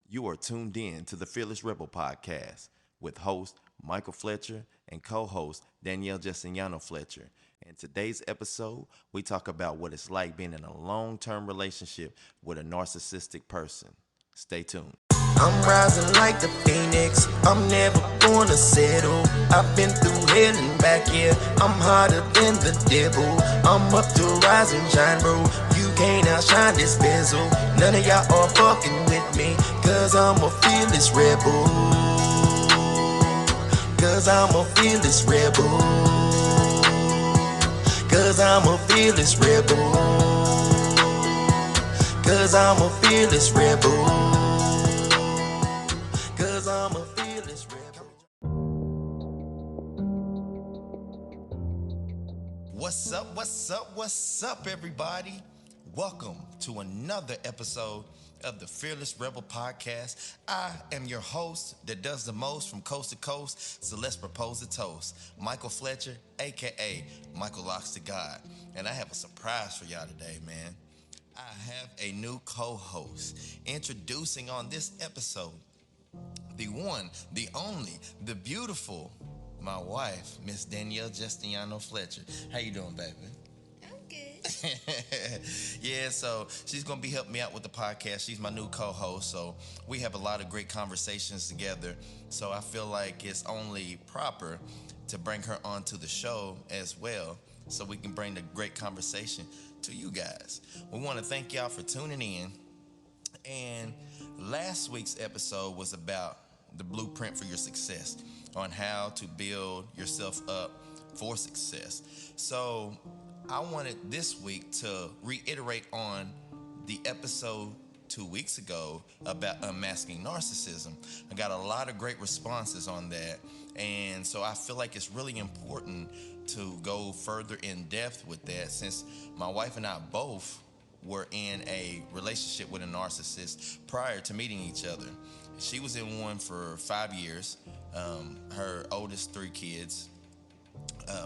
You are tuned in to the Fearless Rebel podcast with host Michael Fletcher and co-host Danielle Justiniano-Fletcher. In today's episode, we talk about what it's like being in a long-term relationship with a narcissistic person. Stay tuned. I'm rising like the phoenix, I'm never gonna settle. I've been through hell and back, yeah, I'm hotter than the devil. I'm up to rise and shine, bro, you can't outshine this bezel. None of y'all are fucking with me, cause I'm a fearless rebel. Cause I'm a fearless rebel. Cause I'm a fearless rebel. Cause I'm a fearless rebel. Cause I'm a fearless rebel. What's up, what's up, what's up, everybody? Welcome to another episode of the Fearless Rebel podcast. I am your host that does the most from coast to coast, so let's propose a toast. Michael Fletcher, aka Michael Locks to God. And I have a surprise for y'all today, man. I have a new co-host introducing on this episode the one, the only, the beautiful, my wife, Miss Danielle Justiniano-Fletcher. How you doing, baby? I'm good. Yeah, so she's gonna be helping me out with the podcast. She's my new co-host, so we have a lot of great conversations together. So I feel like it's only proper to bring her onto the show as well, so we can bring the great conversation to you guys. We want to thank y'all for tuning in. And last week's episode was about the blueprint for your success, on how to build yourself up for success. So I wanted this week to reiterate on the episode 2 weeks ago about unmasking narcissism. I got a lot of great responses on that. And so I feel like it's really important to go further in depth with that, since my wife and I both were in a relationship with a narcissist prior to meeting each other. She was in one for 5 years. Her oldest three kids,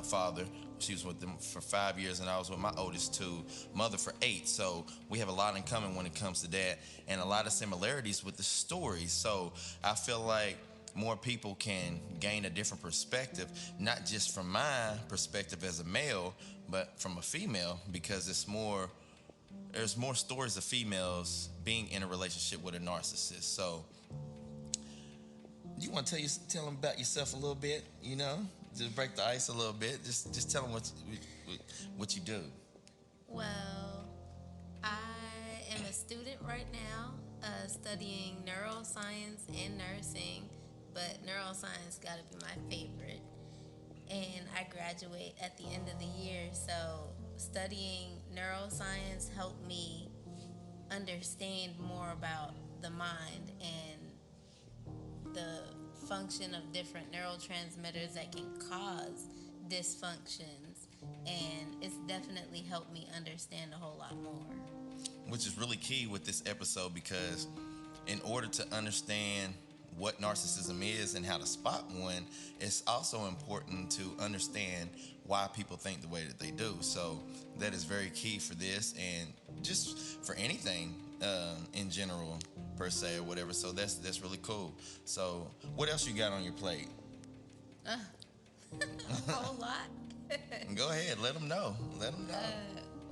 father, she was with them for 5 years, and I was with my oldest two, mother for 8. So we have a lot in common when it comes to that, and a lot of similarities with the stories. So I feel like more people can gain a different perspective, not just from my perspective as a male, but from a female, because there's more stories of females being in a relationship with a narcissist. So you want to tell them about yourself a little bit, just break the ice a little bit. Just tell them what you do. Well, I am a student right now, studying neuroscience and nursing, but neuroscience got to be my favorite. And I graduate at the end of the year, so studying neuroscience helped me understand more about the mind and the function of different neurotransmitters that can cause dysfunctions, and it's definitely helped me understand a whole lot more. Which is really key with this episode, because in order to understand what narcissism is and how to spot one, it's also important to understand why people think the way that they do. So that is very key for this, and just for anything in general, per se, or whatever. So that's really cool. So what else you got on your plate? Uh, a whole lot. Go ahead, let them know. Let them know.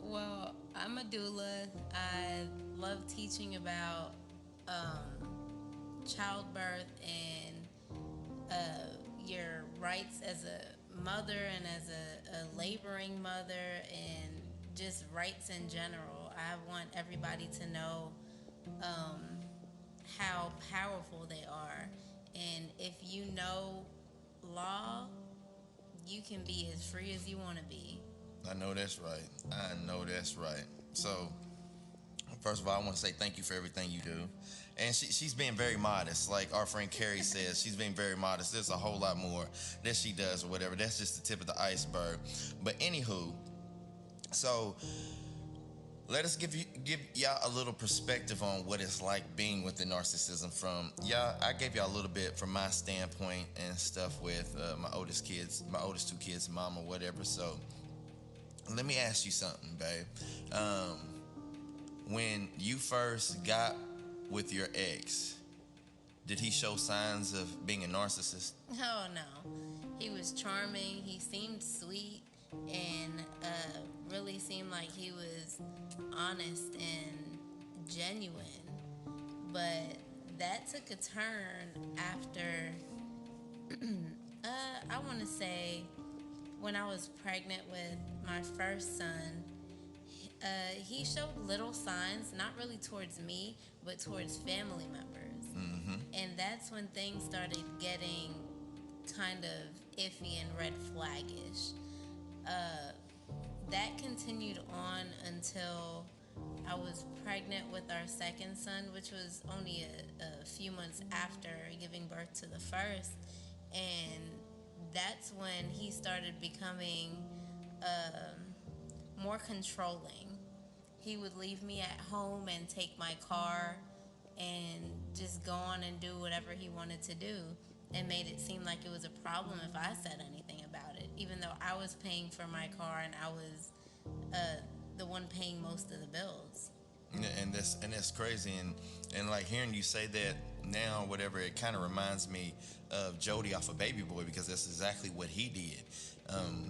Well, I'm a doula. I love teaching about childbirth and your rights as a mother and as a laboring mother, and just rights in general. I want everybody to know um, how powerful they are. And if you know law, you can be as free as you want to be. I know that's right. I know that's right. So, first of all, I want to say thank you for everything you do. And she's being very modest. Like our friend Carrie says, she's being very modest. There's a whole lot more that she does or whatever. That's just the tip of the iceberg. But anywho, so let us give y'all a little perspective on what it's like being with the narcissism from y'all. I gave y'all a little bit from my standpoint and stuff with my oldest two kids, mom or whatever. So let me ask you something, babe. When you first got with your ex, Did he show signs of being a narcissist? Oh no, he was charming. He seemed sweet, and really seemed like he was honest and genuine. But that took a turn after I want to say when I was pregnant with my first son. He showed little signs, not really towards me, but towards family members. And that's when things started getting kind of iffy and red flaggish. That continued on until I was pregnant with our second son, which was only a few months after giving birth to the first. And that's when he started becoming more controlling. He would leave me at home and take my car and just go on and do whatever he wanted to do, and made it seem like it was a problem if I said anything about it, even though I was paying for my car and I was the one paying most of the bills. And that's crazy. And like hearing you say that now, whatever, it kind of reminds me of Jody off of Baby Boy, because that's exactly what he did.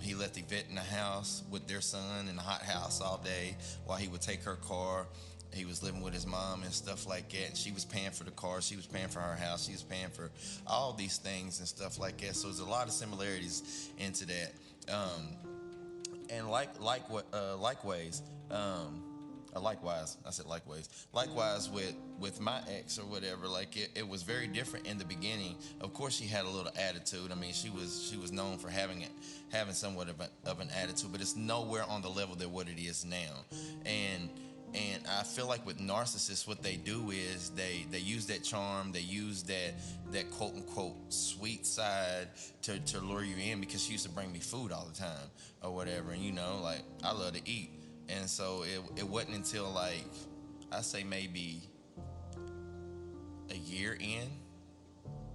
He left Yvette in the house with their son in the hot house all day while he would take her car. He was living with his mom and stuff like that. And she was paying for the car. She was paying for her house. She was paying for all these things and stuff like that. So there's a lot of similarities into that. And likewise, I said likewise with my ex or whatever, like it was very different in the beginning. Of course, she had a little attitude. I mean, she was known for having somewhat of an attitude, but it's nowhere on the level that what it is now. And I feel like with narcissists, what they do is they use that charm, they use that quote unquote sweet side to lure you in, because she used to bring me food all the time or whatever, and like I love to eat. And so it wasn't until like I say maybe a year in,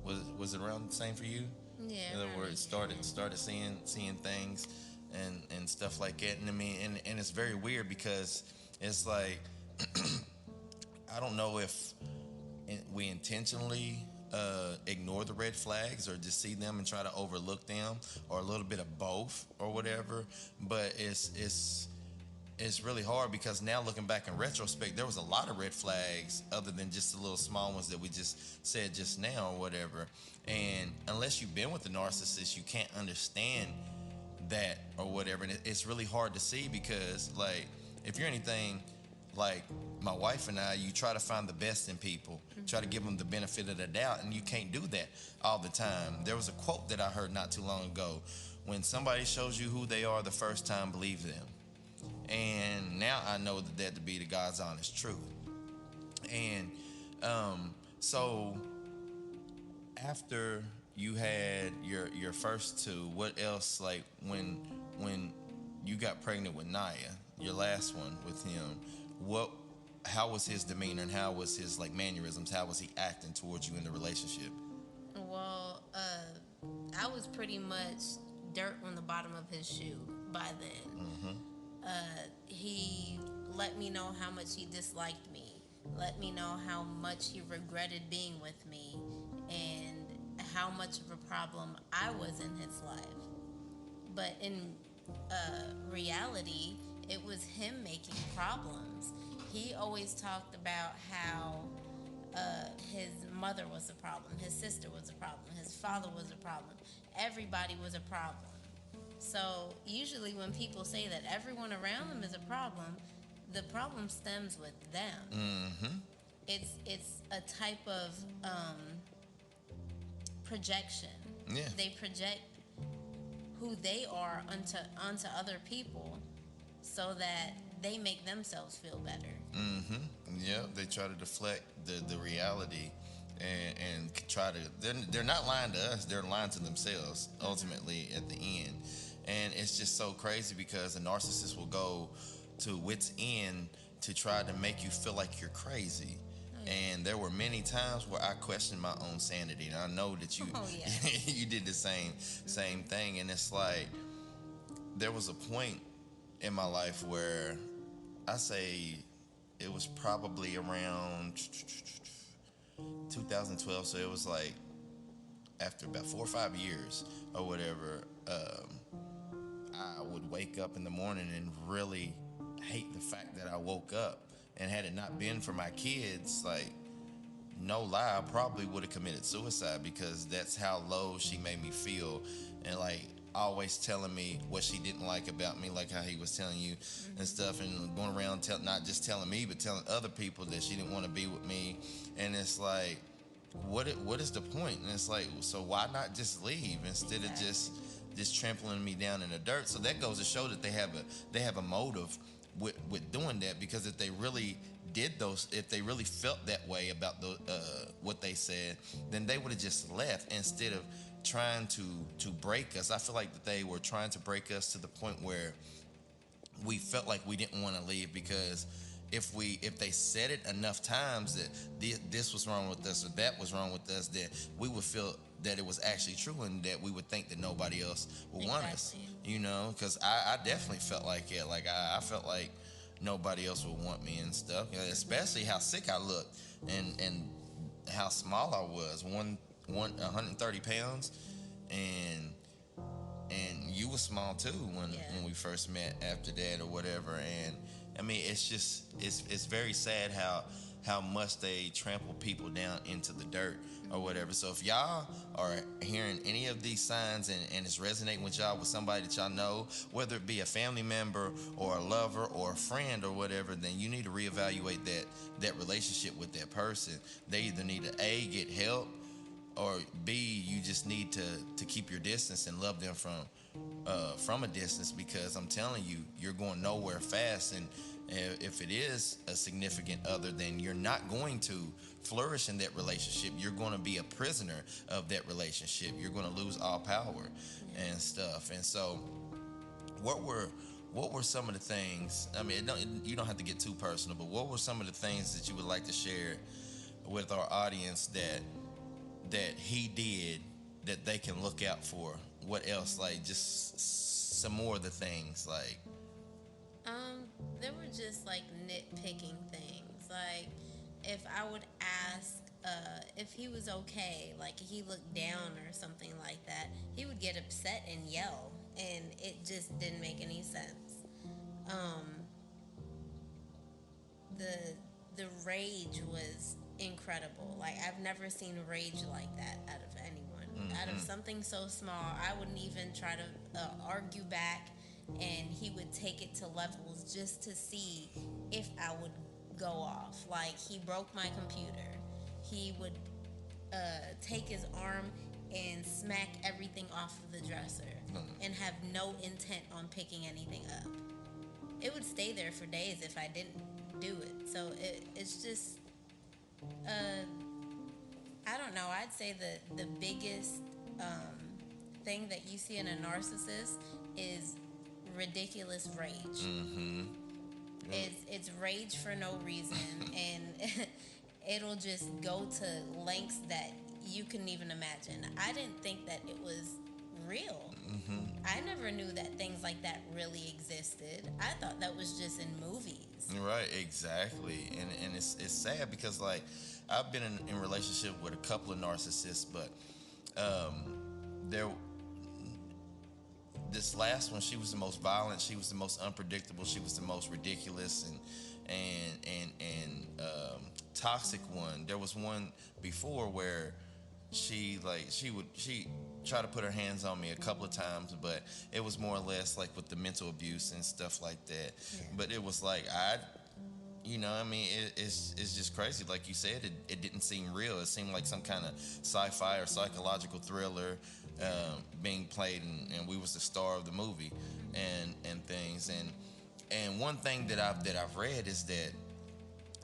was it around the same for you? Yeah. In other words, started seeing things and stuff like that. And I mean, and it's very weird because it's like I don't know if we intentionally ignore the red flags or just see them and try to overlook them, or a little bit of both or whatever. But it's really hard, because now looking back in retrospect, there was a lot of red flags other than just the little small ones that we just said just now or whatever. And unless you've been with a narcissist, you can't understand that or whatever. And it's really hard to see, because like if you're anything like my wife and I, you try to find the best in people, try to give them the benefit of the doubt, and you can't do that all the time. There was a quote that I heard not too long ago: when somebody shows you who they are the first time, believe them. And now I know that to be the God's honest truth. And so after you had your first two, what else, like when you got pregnant with Naya, your last one with him, how was his demeanor, and how was his like mannerisms, how was he acting towards you in the relationship? Well, I was pretty much dirt on the bottom of his shoe by then. He let me know how much he disliked me, let me know how much he regretted being with me, and how much of a problem I was in his life. But in reality, it was him making problems. He always talked about how his mother was a problem, his sister was a problem, his father was a problem, everybody was a problem. So usually when people say that everyone around them is a problem, the problem stems with them. It's a type of projection. Yeah. They project who they are onto other people, so that they make themselves feel better. Yeah, they try to deflect the reality and try to. They're not lying to us. They're lying to themselves ultimately at the end. And it's just so crazy, because a narcissist will go to wit's end to try to make you feel like you're crazy. And there were many times where I questioned my own sanity, and I know that you you did the same thing. And it's like there was a point in my life where I say it was probably around 2012. So it was like after about 4 or 5 years or whatever. I would wake up in the morning and really hate the fact that I woke up. And had it not been for my kids, like, no lie, I probably would have committed suicide because that's how low she made me feel. And like always telling me what she didn't like about me, like how he was telling you and stuff, and going around not just telling me but telling other people that she didn't want to be with me. And it's like, what is the point? And it's like, so why not just leave instead of just trampling me down in the dirt? So that goes to show that they have a motive with doing that, because if they really if they really felt that way about what they said, then they would have just left instead of trying to break us. I feel like that they were trying to break us to the point where we felt like we didn't want to leave, because if they said it enough times that this was wrong with us or that was wrong with us, then we would feel that it was actually true, and that we would think that nobody else would want us. Because I definitely felt like it. Like I felt like nobody else would want me and stuff. Especially how sick I looked and how small I was. 130 pounds, and you were small too when we first met after that or whatever. And I mean, it's very sad how much they trample people down into the dirt or whatever. So if y'all are hearing any of these signs and it's resonating with y'all, with somebody that y'all know, whether it be a family member or a lover or a friend or whatever, then you need to reevaluate that relationship with that person. They either need to A, get help, or B, you just need to keep your distance and love them from a distance, because I'm telling you, you're going nowhere fast. And if it is a significant other, then you're not going to flourish in that relationship. You're going to be a prisoner of that relationship. You're going to lose all power and stuff. And so what were some of the things, I mean, you don't have to get too personal, but what were some of the things that you would like to share with our audience that he did that they can look out for? What else? Like, just some more of the things, like. There were just like nitpicking things. Like, if I would ask if he was okay, like he looked down or something like that, he would get upset and yell, and it just didn't make any sense. The rage was incredible. Like, I've never seen rage like that out of anyone. Out of something so small, I wouldn't even try to argue back, and he would take it to levels just to see if I would go off. Like, he broke my computer. He would take his arm and smack everything off of the dresser and have no intent on picking anything up. It would stay there for days if I didn't do it. So it's just, I don't know. I'd say the biggest thing that you see in a narcissist is ridiculous rage. It's rage for no reason, and it'll just go to lengths that you couldn't even imagine. I didn't think that it was real. I never knew that things like that really existed. I thought that was just in movies. Right, exactly. And it's sad because, like, I've been in relationship with a couple of narcissists, but this last one, she was the most violent, she was the most unpredictable, she was the most ridiculous and toxic one. There was one before where she tried to put her hands on me a couple of times, but it was more or less like with the mental abuse and stuff like that. But it was like, it's just crazy. Like you said, it didn't seem real. It seemed like some kind of sci-fi or psychological thriller being played, and we was the star of the movie and things. And one thing that I've read is that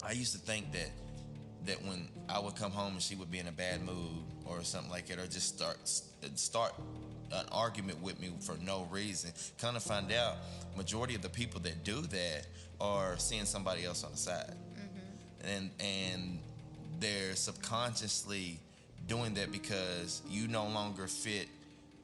I used to think that when I would come home and she would be in a bad mood or something like that, or just start an argument with me for no reason, kind of find out majority of the people that do that are seeing somebody else on the side. And they're subconsciously doing that because you no longer fit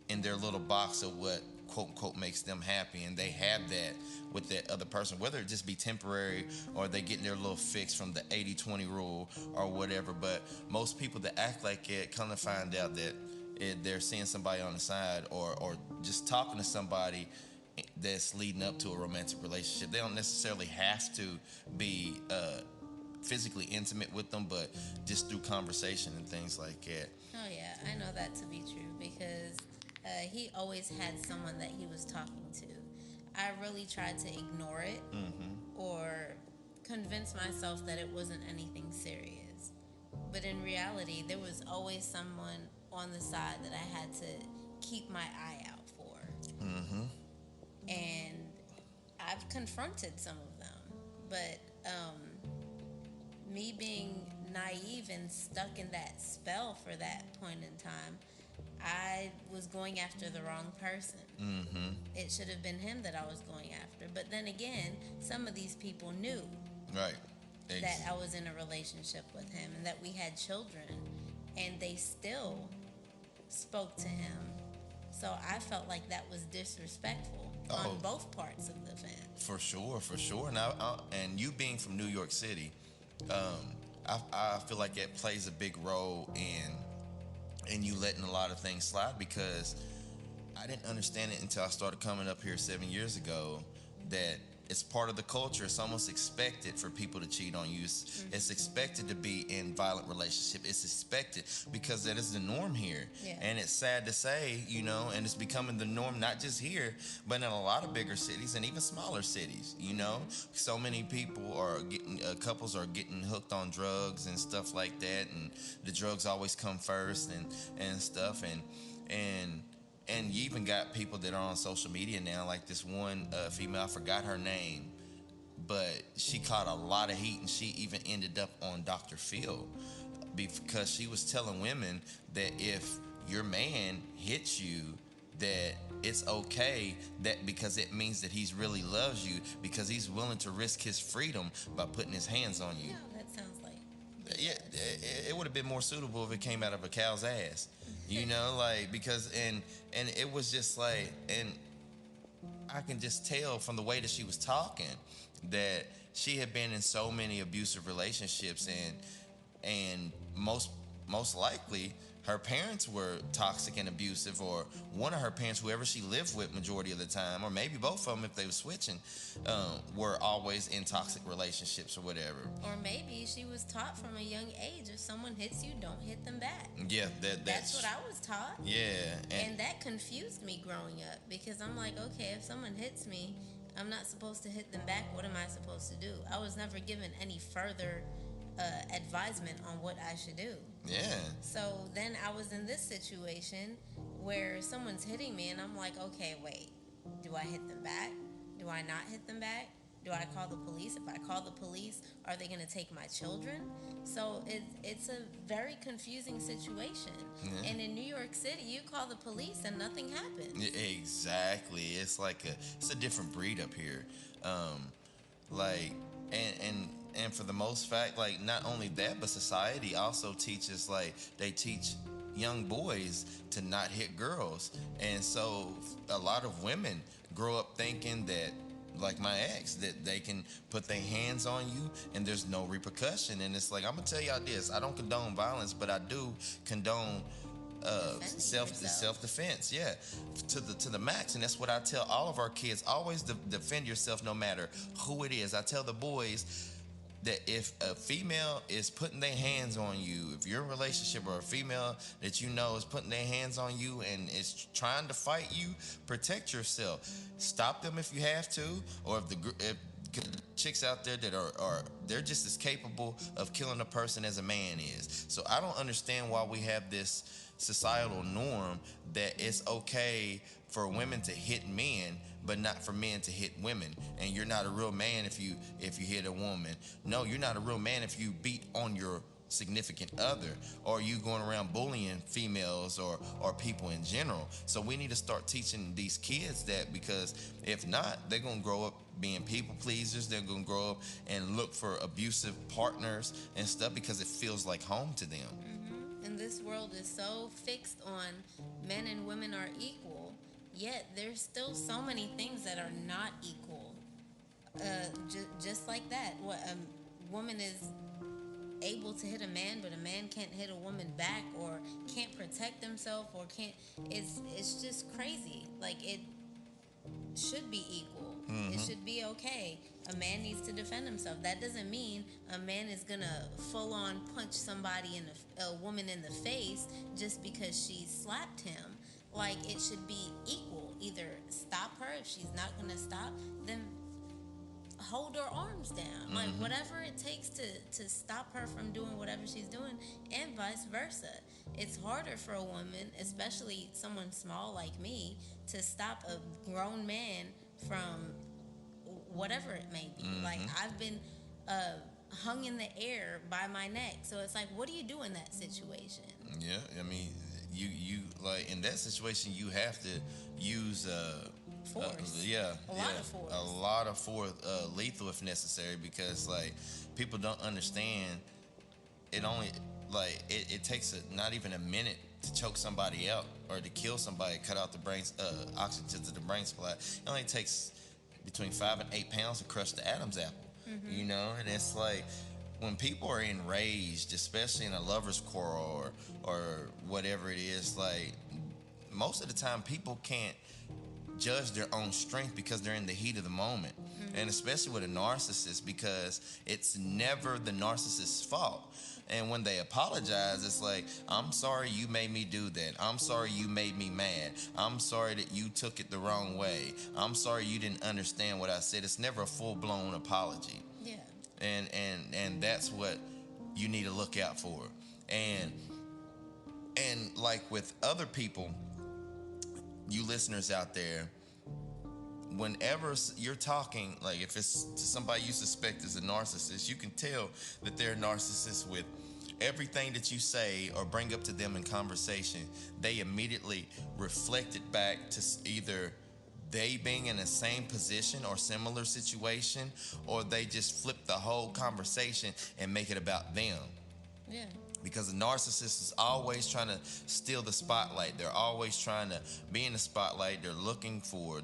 in their little box of what quote unquote makes them happy, and they have that with that other person, whether it just be temporary or they getting their little fix from the 80-20 rule or whatever. But most people that act like it kind of find out that they're seeing somebody on the side, or just talking to somebody that's leading up to a romantic relationship. They don't necessarily have to be physically intimate with them, but just through conversation and things like that. Oh yeah, I know that to be true because he always had someone that he was talking to. I really tried to ignore it or convince myself that it wasn't anything serious. But in reality, there was always someone on the side that I had to keep my eye out for. And I've confronted some of them. But me being naive and stuck in that spell for that point in time, I was going after the wrong person. It should have been him that I was going after. But then again, some of these people knew Right. that I was in a relationship with him and that we had children, and they still spoke to him. So I felt like that was disrespectful on both parts of the fence. For sure, for sure. And you being from New York City, I feel like it plays a big role in you letting a lot of things slide, because I didn't understand it until I started coming up here 7 years ago that it's part of the culture. It's almost expected for people to cheat on you. It's expected to be in violent relationship. It's expected because that is the norm here. Yeah. And it's sad to say, and it's becoming the norm, not just here, but in a lot of bigger cities and even smaller cities, So many people are getting, couples are getting hooked on drugs and stuff like that. And the drugs always come first and stuff. And you even got people that are on social media now, like this one female, I forgot her name, but she caught a lot of heat, and she even ended up on Dr. Phil because she was telling women that if your man hits you, that it's okay, that because it means that he's really loves you, because he's willing to risk his freedom by putting his hands on you. Yeah, that sounds like... Yeah, it would have been more suitable if it came out of a cow's ass, because and it was just like, and I can just tell from the way that she was talking that she had been in so many abusive relationships, and most likely her parents were toxic and abusive, or one of her parents, whoever she lived with majority of the time, or maybe both of them if they were switching, were always in toxic relationships or whatever. Or maybe she was taught from a young age, if someone hits you, don't hit them back. Yeah, that's what I was taught. Yeah. And that confused me growing up, because I'm like, okay, if someone hits me, I'm not supposed to hit them back. What am I supposed to do? I was never given any further advisement on what I should do. Yeah. So then I was in this situation where someone's hitting me, and I'm like, okay, wait, do I hit them back? Do I not hit them back? Do I call the police? If I call the police, are they going to take my children? So it's a very confusing situation. Yeah. And in New York City, you call the police and nothing happens. Exactly. It's like it's a different breed up here. And for the most fact, like, not only that, but society also teaches, like, they teach young boys to not hit girls. And so a lot of women grow up thinking that, like my ex, that they can put their hands on you and there's no repercussion. And it's like, I'm gonna tell y'all this, I don't condone violence, but I do condone self-defense, yeah, to the max. And that's what I tell all of our kids: always defend yourself, no matter who it is. I tell the boys that if a female is putting their hands on you, if you're in a relationship, or a female that you know is putting their hands on you and is trying to fight you, protect yourself. Stop them if you have to, or if chicks out there that are they're just as capable of killing a person as a man is. So I don't understand why we have this societal norm that it's okay for women to hit men, but not for men to hit women. And you're not a real man if you hit a woman. No, you're not a real man if you beat on your significant other, or you going around bullying females or people in general. So we need to start teaching these kids that, because if not, they're going to grow up being people pleasers. They're going to grow up and look for abusive partners and stuff because it feels like home to them. Mm-hmm. And this world is so fixed on men and women are equal Yet there's still so many things that are not equal. Just like that, what a woman is able to hit a man, but a man can't hit a woman back, or can't protect himself, or can't. It's just crazy. Like, it should be equal. It should be okay. A man needs to defend himself. That doesn't mean a man is gonna full on punch somebody a woman in the face just because she slapped him. Like, it should be equal. Either stop her. If she's not gonna stop, then hold her arms down. Like, whatever it takes to stop her from doing whatever she's doing, and vice versa. It's harder for a woman, especially someone small like me, to stop a grown man from whatever it may be. Like, I've been hung in the air by my neck. So it's like, what do you do in that situation? Yeah, I mean, you like, in that situation, you have to use Force. A lot of force, lethal if necessary, because like, people don't understand. It only, like, it takes not even a minute to choke somebody out or to kill somebody, cut out the brains, oxygen to the brain supply. It only takes between 5 and 8 pounds to crush the Adam's apple. You know, and it's like, when people are enraged, especially in a lover's quarrel or whatever it is, like, most of the time people can't judge their own strength because they're in the heat of the moment. And especially with a narcissist, because it's never the narcissist's fault. And when they apologize, it's like, I'm sorry you made me do that. I'm sorry you made me mad. I'm sorry that you took it the wrong way. I'm sorry you didn't understand what I said. It's never a full-blown apology. Yeah. And that's what you need to look out for. And like with other people, you listeners out there, whenever you're talking, like, if it's to somebody you suspect is a narcissist, you can tell that they're a narcissist with everything that you say or bring up to them in conversation. They immediately reflect it back to either they being in the same position or similar situation, or they just flip the whole conversation and make it about them. Yeah. Because the narcissist is always trying to steal the spotlight. They're always trying to be in the spotlight. They're looking for,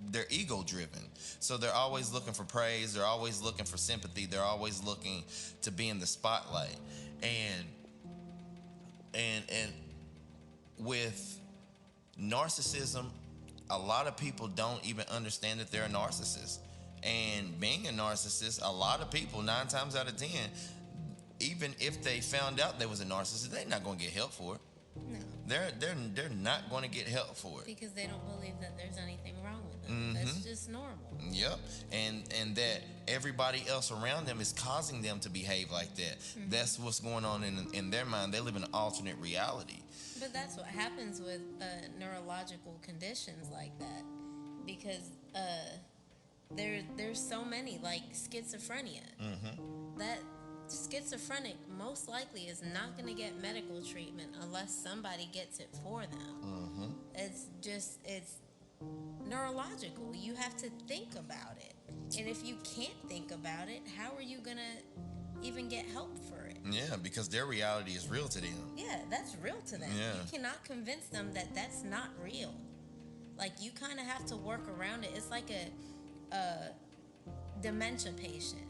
they're ego driven. So they're always looking for praise. They're always looking for sympathy. They're always looking to be in the spotlight. And with narcissism, a lot of people don't even understand that they're a narcissist. And being a narcissist, a lot of people, 9 times out of 10, even if they found out they was a narcissist, they're not going to get help for it. No. They're not going to get help for it. Because they don't believe that there's anything wrong with them. That's just normal. Yep. And that everybody else around them is causing them to behave like that. That's what's going on in their mind. They live in an alternate reality. But that's what happens with neurological conditions like that. Because there's so many, like schizophrenia. That schizophrenic most likely is not going to get medical treatment unless somebody gets it for them. It's neurological. You have to think about it. And if you can't think about it, how are you going to even get help for it? Yeah, because their reality is real to them. Yeah, that's real to them. Yeah. You cannot convince them that that's not real. Like, you kind of have to work around it. It's like a dementia patient.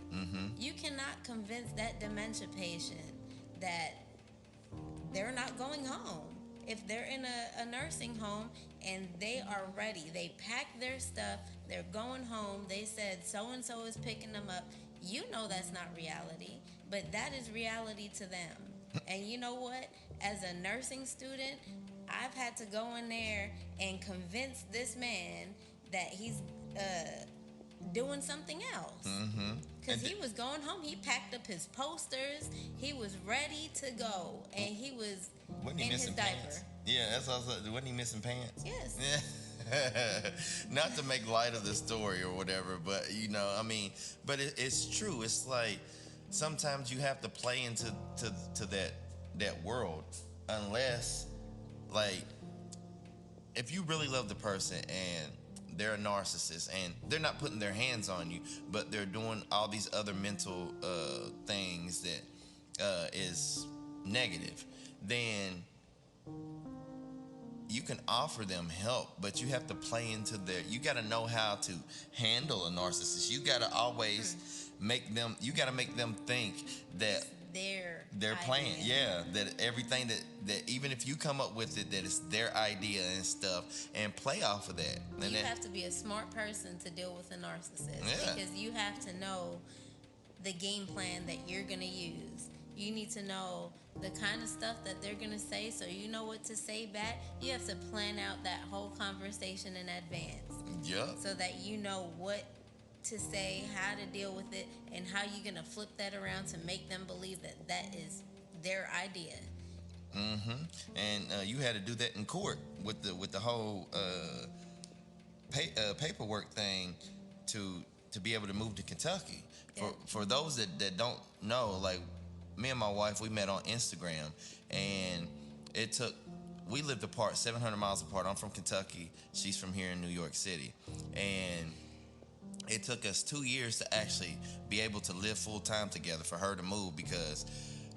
You cannot convince that dementia patient that they're not going home. If they're in a nursing home and they are ready, they packed their stuff, they're going home, they said so-and-so is picking them up, you know that's not reality, but that is reality to them. And you know what? As a nursing student, I've had to go in there and convince this man that he's doing something else. Because he was going home. He packed up his posters. He was ready to go. And he was Wasn't in he his missing diaper. pants? Yeah, that's also, wasn't he missing pants? Yes. Yeah. Not to make light of the story or whatever, but you know, I mean, but it's true. It's like sometimes you have to play into that world, unless, like, if you really love the person and they're a narcissist and they're not putting their hands on you, but they're doing all these other mental things that is negative, then you can offer them help, but you have to play into their. You got to know how to handle a narcissist. You got to always make them. You got to make them think that their plan, yeah, that everything that even if you come up with it, that it's their idea and stuff, and play off of that. And you have to be a smart person to deal with a narcissist, because you have to know the game plan that you're gonna use. You need to know the kind of stuff that they're gonna say, so you know what to say back. You have to plan out that whole conversation in advance. Yeah. So that you know what to say, how to deal with it, and how you're gonna flip that around to make them believe that that is their idea. And you had to do that in court with the whole paperwork thing to be able to move to Kentucky. Yeah. For those that don't know, like me and my wife, we met on Instagram, and we lived apart, 700 miles apart. I'm from Kentucky. She's from here in New York City, and it took us 2 years to actually be able to live full time together for her to move, because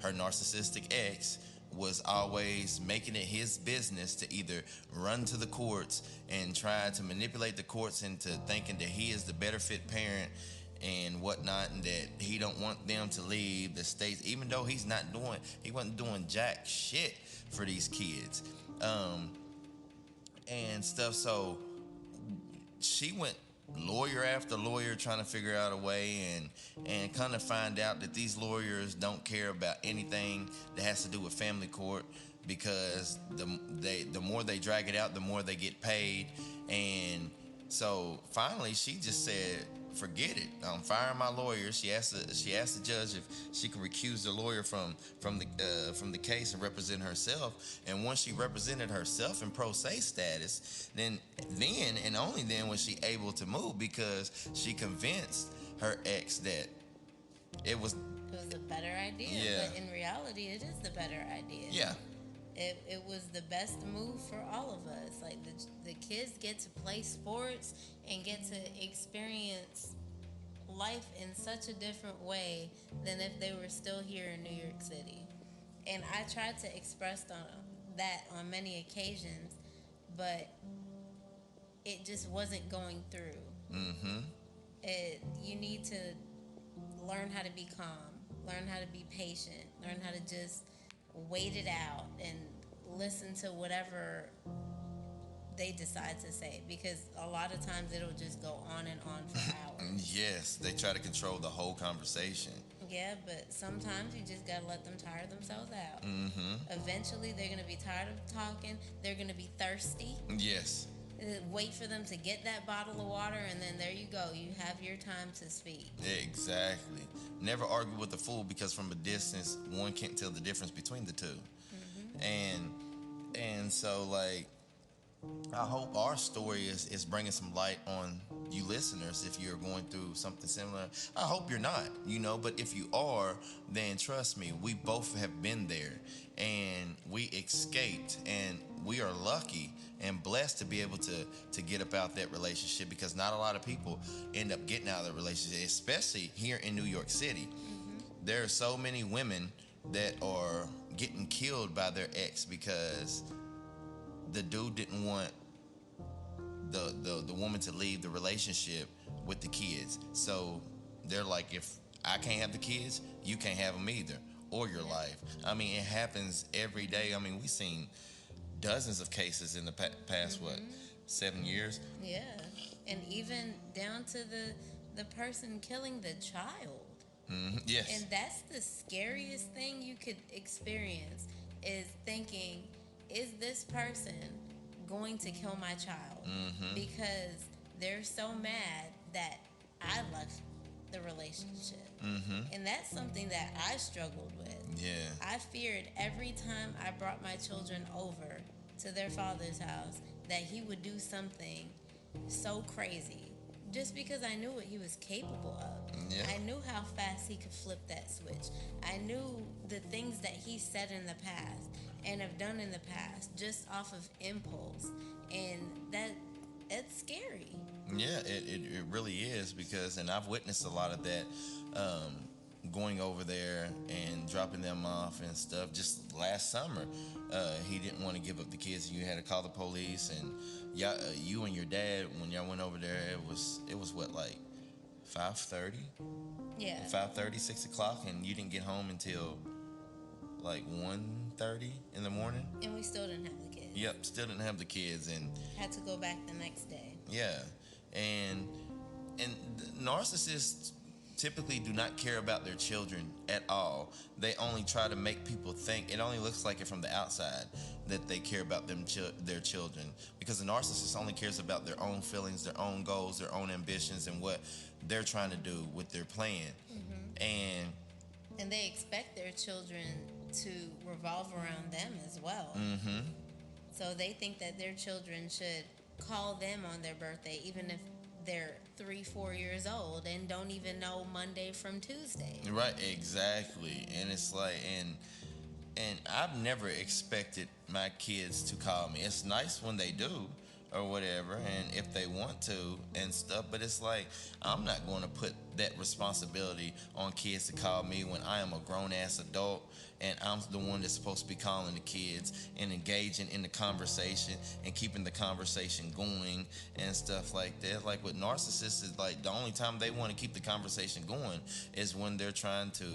her narcissistic ex was always making it his business to either run to the courts and try to manipulate the courts into thinking that he is the better fit parent and whatnot, and that he don't want them to leave the states, even though he wasn't doing jack shit for these kids, and stuff. So she went lawyer after lawyer trying to figure out a way, and kind of find out that these lawyers don't care about anything that has to do with family court, because the more they drag it out, the more they get paid. And so finally she just said, forget it, I'm firing my lawyer. She asked the judge if she could recuse the lawyer from the case and represent herself. And once she represented herself in pro se status, then and only then was she able to move, because she convinced her ex that it was a better idea. Yeah. But in reality, it is the better idea. Yeah. It was the best move for all of us. Like the kids get to play sports and get to experience life in such a different way than if they were still here in New York City. And I tried to express that on many occasions, but it just wasn't going through. You need to learn how to be calm, learn how to be patient, learn how to just wait it out and listen to whatever they decide to say, because a lot of times it'll just go on and on for hours. Yes, they try to control the whole conversation. Yeah, but sometimes you just gotta let them tire themselves out. Eventually they're gonna be tired of talking, they're gonna be thirsty. Yes. Wait for them to get that bottle of water, and then there you go, you have your time to speak. Exactly. Never argue with a fool, because from a distance one can't tell the difference between the two. And so, like, I hope our story is bringing some light on you listeners. If you're going through something similar, I hope you're not, but if you are, then trust me, we both have been there, and we escaped, and we are lucky and blessed to be able to get up out that relationship, because not a lot of people end up getting out of the relationship, especially here in New York City. There are so many women that are getting killed by their ex because the dude didn't want the woman to leave the relationship with the kids. So they're like, if I can't have the kids, you can't have them either, or your life. I mean, it happens every day. I mean, we've seen dozens of cases in the past, 7 years? Yeah, and even down to the person killing the child. Yes. And that's the scariest thing you could experience, is thinking, is this person going to kill my child? Because they're so mad that I left the relationship. And that's something that I struggled with. Yeah. I feared every time I brought my children over to their father's house that he would do something so crazy, just because I knew what he was capable of. Yeah. I knew how fast he could flip that switch. I knew the things that he said in the past and have done in the past just off of impulse. And it's scary. Yeah, it really is, because, and I've witnessed a lot of that going over there and dropping them off and stuff. Just last summer, he didn't want to give up the kids. You had to call the police, and y'all, you and your dad, when y'all went over there, it was what, like 5:30, Yeah. 5:30, 6 o'clock, and you didn't get home until like 1:30 in the morning. And we still didn't have the kids. Yep, still didn't have the kids, and Had to go back the next day. yeah, and narcissists typically do not care about their children at all. They only try to make people think. It only looks like it from the outside that they care about their children, because a narcissist only cares about their own feelings, their own goals, their own ambitions, and what they're trying to do with their plan. And they expect their children to revolve around them as well. So they think that their children should call them on their birthday, even if they're 3-4 years old and don't even know Monday from Tuesday. Right, exactly. And it's like, and I've never expected my kids to call me. It's nice when they do or whatever, and if they want to and stuff, but it's like, I'm not going to put that responsibility on kids to call me when I am a grown-ass adult, and I'm the one that's supposed to be calling the kids and engaging in the conversation and keeping the conversation going and stuff like that. Like with narcissists, is like the only time they want to keep the conversation going is when they're trying to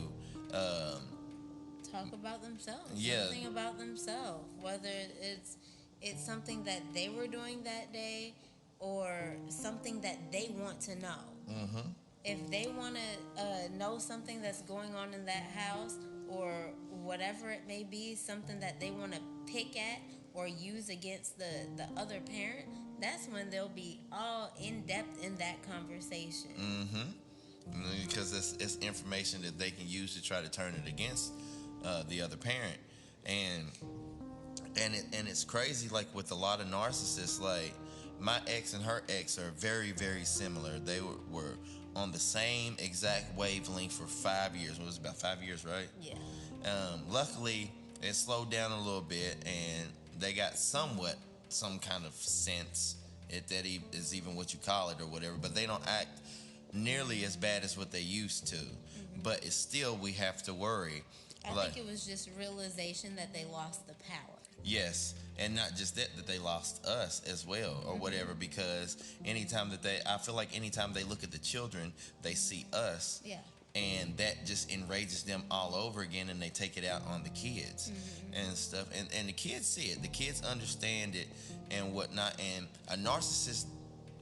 talk about themselves. Yeah. Something about themselves, whether it's something that they were doing that day or something that they want to know. If they want to know something that's going on in that house, or whatever it may be, something that they want to pick at or use against the other parent, that's when they'll be all in depth in that conversation. Because it's information that they can use to try to turn it against the other parent. And it's crazy, like with a lot of narcissists, like my ex and her ex are very, very similar. They were on the same exact wavelength for 5 years. It was about 5 years, right? Yeah. Luckily, it slowed down a little bit, and they got some kind of sense, if that is even what you call it or whatever, but they don't act nearly as bad as what they used to. But it's still, we have to worry. I think it was just realization that they lost the power. Yes, and not just that they lost us as well or whatever, because I feel like anytime they look at the children, they see us. Yeah. And that just enrages them all over again, and they take it out on the kids and stuff. And the kids see it. The kids understand it and whatnot. And a narcissist,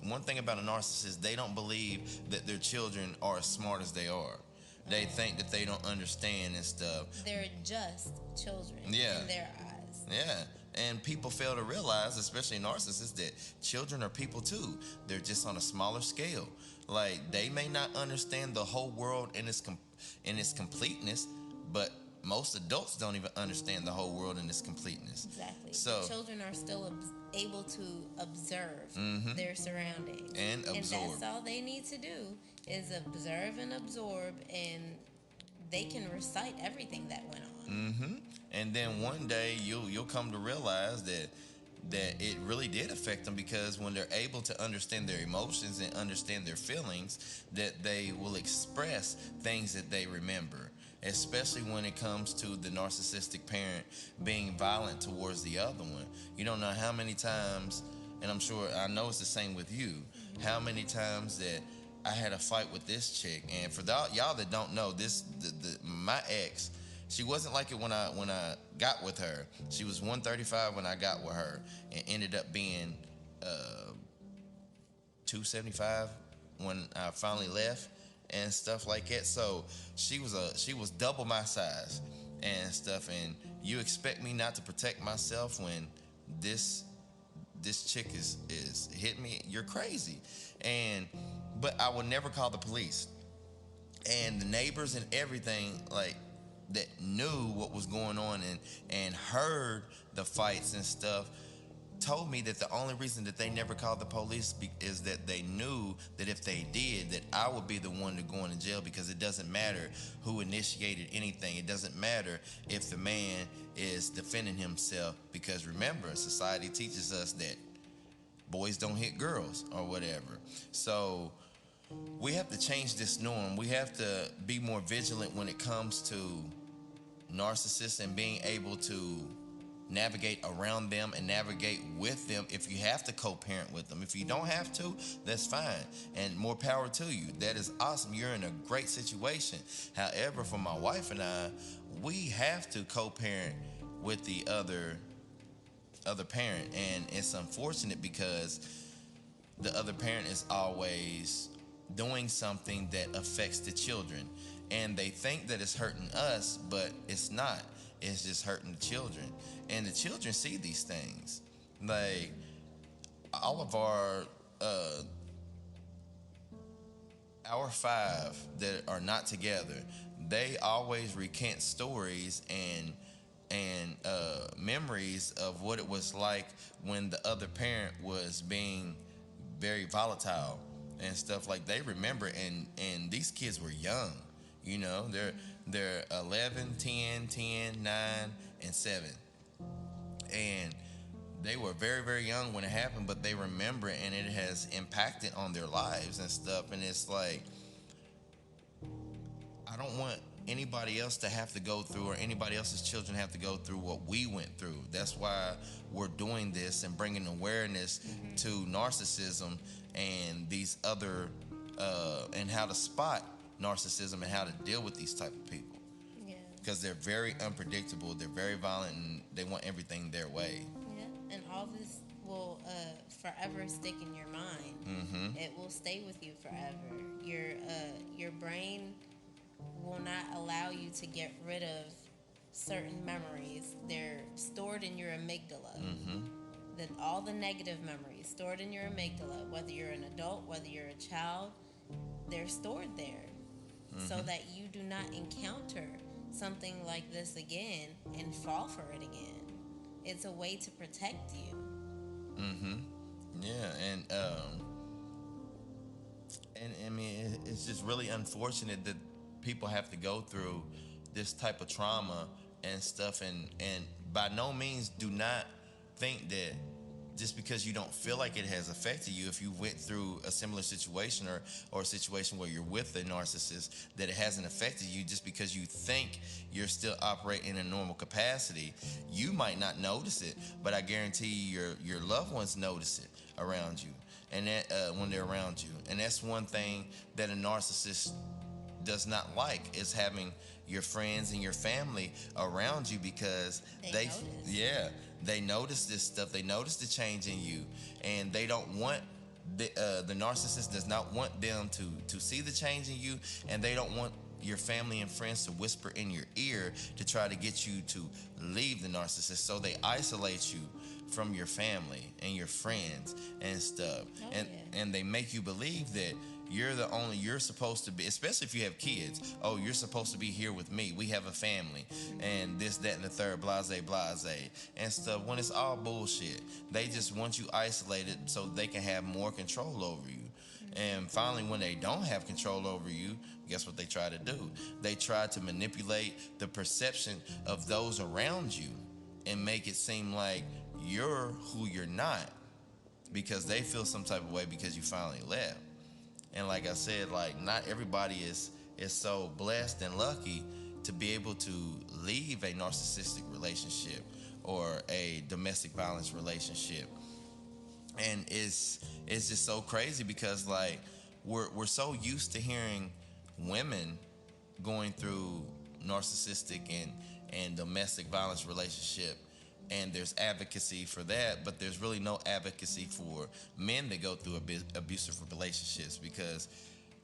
one thing about a narcissist, they don't believe that their children are as smart as they are. They think that they don't understand and stuff. They're just children in their eyes. Yeah, and people fail to realize, especially narcissists, that children are people too. They're just on a smaller scale. Like, they may not understand the whole world in its completeness, but most adults don't even understand the whole world in its completeness. Exactly. So children are still able to observe their surroundings and absorb. And that's all they need to do is observe and absorb, and they can recite everything that went on. And then one day you'll come to realize that it really did affect them, because when they're able to understand their emotions and understand their feelings, that they will express things that they remember, especially when it comes to the narcissistic parent being violent towards the other one. You don't know how many times, and I know it's the same with you, how many times that I had a fight with this chick. And for y'all that don't know, my ex, she wasn't like it when I got with her. She was 135 when I got with her, and ended up being 275 when I finally left and stuff like that. So she was double my size and stuff. And you expect me not to protect myself when this chick is hitting me? You're crazy. But I would never call the police. And the neighbors and everything, like, that knew what was going on and heard the fights and stuff, told me that the only reason that they never called the police is that they knew that if they did, that I would be the one to go into jail, because it doesn't matter who initiated anything. It doesn't matter if the man is defending himself, because remember, society teaches us that boys don't hit girls or whatever. So we have to change this norm. We have to be more vigilant when it comes to narcissists and being able to navigate around them and navigate with them. If you have to co-parent with them, if you don't have to, that's fine, and more power to you. That is awesome. You're in a great situation. However, for my wife and I, we have to co-parent with the other parent, and it's unfortunate because the other parent is always doing something that affects the children, and they think that it's hurting us, but it's not. It's just hurting the children, and the children see these things. Like, all of our five that are not together, they always recant stories and memories of what it was like when the other parent was being very volatile and stuff. Like, they remember, and these kids were young, you know. They're 11, 10, 9, and 7, and they were very, very young when it happened, but they remember it, and it has impacted on their lives and stuff. And it's like, I don't want anybody else to have to go through, or anybody else's children have to go through what we went through. That's why we're doing this and bringing awareness to narcissism and these other and how to spot narcissism and how to deal with these type of people. Yeah. Because they're very unpredictable, they're very violent, and they want everything their way. Yeah. And all this will forever stick in your mind. Mm-hmm. It will stay with you forever. Your brain will not allow you to get rid of certain memories. They're stored in your amygdala. Mm-hmm. All the negative memories stored in your amygdala, whether you're an adult, whether you're a child, they're stored there, so that you do not encounter something like this again and fall for it again. It's a way to protect you. Mm-hmm. Yeah, and I mean, it's just really unfortunate that people have to go through this type of trauma and stuff, and by no means do not think that just because you don't feel like it has affected you, if you went through a similar situation or a situation where you're with a narcissist, that it hasn't affected you. Just because you think you're still operating in a normal capacity, you might not notice it, but I guarantee you your loved ones notice it around you, and that when they're around you. And that's one thing that a narcissist does not like, is having your friends and your family around you, because They notice. they notice this stuff. They notice the change in you, and they don't want the narcissist does not want them to see the change in you, and they don't want your family and friends to whisper in your ear to try to get you to leave the narcissist. So they isolate you from your family and your friends and stuff. And they make you believe that you're supposed to be, especially if you have kids. Oh, you're supposed to be here with me. We have a family, and this, that, and the third, blase, blase, and stuff. When it's all bullshit. They just want you isolated so they can have more control over you. And finally, when they don't have control over you, guess what they try to do? They try to manipulate the perception of those around you and make it seem like you're who you're not, because they feel some type of way because you finally left. And like I said, like, not everybody is so blessed and lucky to be able to leave a narcissistic relationship or a domestic violence relationship. And it's just so crazy because, like, we're so used to hearing women going through narcissistic and domestic violence relationship, and there's advocacy for that, but there's really no advocacy for men that go through abusive relationships, because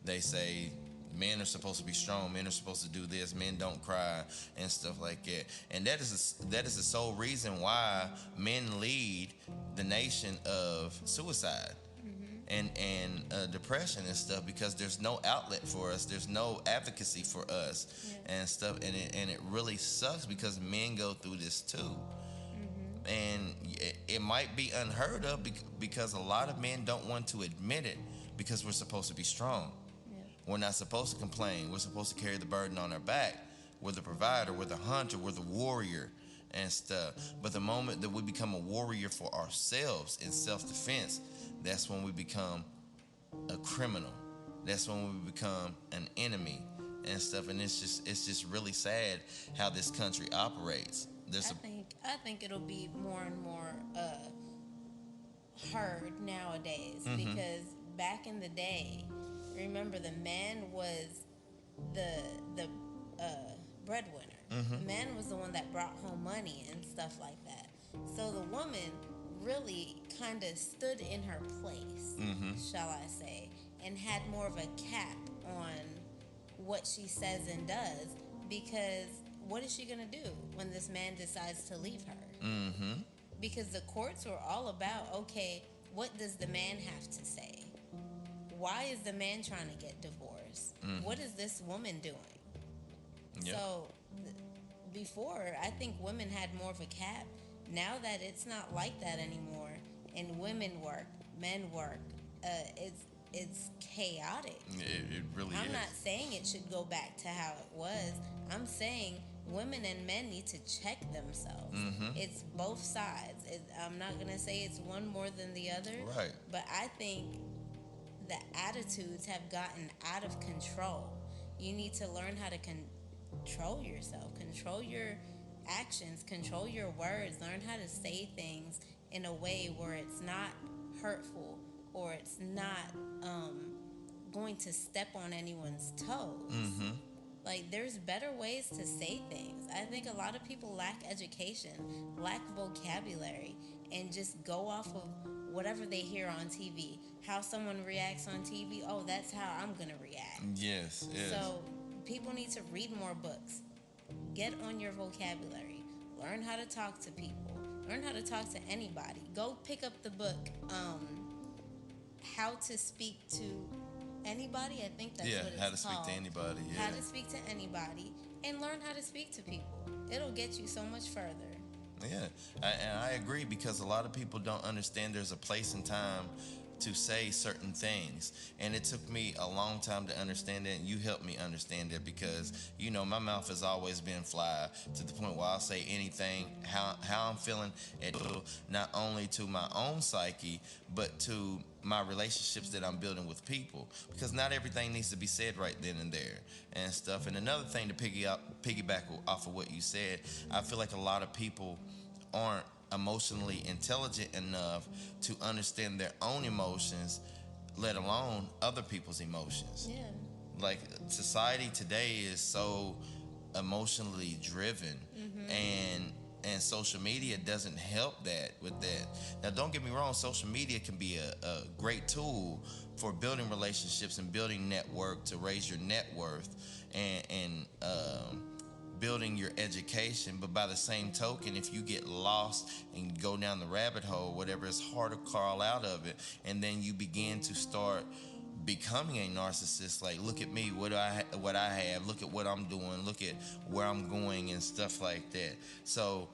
they say men are supposed to be strong, men are supposed to do this, men don't cry and stuff like that. And that is the sole reason why men lead the nation of suicide and depression and stuff, because there's no outlet for us, there's no advocacy for us and stuff, and it really sucks because men go through this too. And it might be unheard of because a lot of men don't want to admit it, because we're supposed to be strong. We're not supposed to complain. We're supposed to carry the burden on our back. We're the provider, we're the hunter, we're the warrior and stuff. But the moment that we become a warrior for ourselves in self-defense, that's when we become a criminal. that's when we become an enemy and stuff. And it's just really sad how this country operates. I think it'll be more and more heard nowadays, because back in the day, remember, the man was the breadwinner. The man was the one that brought home money and stuff like that. So the woman really kind of stood in her place, shall I say, and had more of a cap on what she says and does, because what is she going to do when this man decides to leave her? Because the courts were all about, okay, what does the man have to say? Why is the man trying to get divorced? What is this woman doing? Yep. So before, I think women had more of a cap. Now that it's not like that anymore, and women work, men work, it's chaotic. It really I'm is. not saying it should go back to how it was. I'm saying women and men need to check themselves. It's both sides. I'm not going to say it's one more than the other. Right. But I think the attitudes have gotten out of control. You need to learn how to control yourself, control your actions, control your words, learn how to say things in a way where it's not hurtful, or it's not going to step on anyone's toes. Like, there's better ways to say things. I think a lot of people lack education, lack vocabulary, and just go off of whatever they hear on TV. How someone reacts on TV, oh, that's how I'm going to react. Yes. So people need to read more books. Get on your vocabulary. Learn how to talk to people. Learn how to talk to anybody. Go pick up the book, How to Speak to Anybody. I think that's what it's called. How to speak to anybody. Yeah. How to speak to anybody, and learn how to speak to people. It'll get you so much further. Yeah, and I agree, because a lot of people don't understand there's a place and time to say certain things, and it took me a long time to understand that, and you helped me understand that, because my mouth has always been fly, to the point where I'll say anything, how I'm feeling, not only to my own psyche, but to my relationships that I'm building with people, because not everything needs to be said right then and there and stuff. And another thing, to piggyback off of what you said, I feel like a lot of people aren't emotionally intelligent enough to understand their own emotions, let alone other people's emotions. Yeah. Like, society today is so emotionally driven, and social media doesn't help that with that. Now, don't get me wrong, social media can be a great tool for building relationships and building network to raise your net worth, and building your education. But by the same token, if you get lost and go down the rabbit hole, whatever, it's hard to crawl out of it, and then you begin to start becoming a narcissist. Like, look at me, what I have, look at what I'm doing, look at where I'm going, and stuff like that. So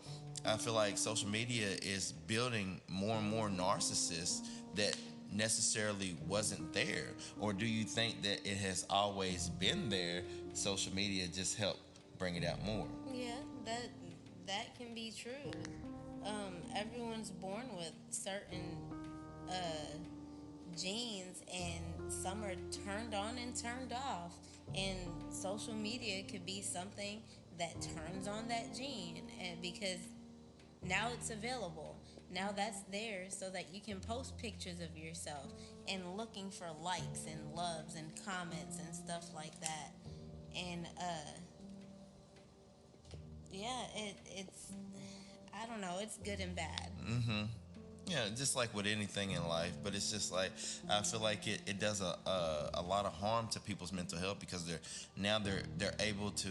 I feel like social media is building more and more narcissists that necessarily wasn't there. Or do you think that it has always been there, social media just helped bring it out more? Yeah, that can be true. Everyone's born with certain genes, and some are turned on and turned off, and social media could be something that turns on that gene, and because now it's available, now that's there, so that you can post pictures of yourself and looking for likes and loves and comments and stuff like that. And it's I don't know, it's good and bad. Yeah, just like with anything in life, but it's just like, I feel like it does a lot of harm to people's mental health, because they're able to,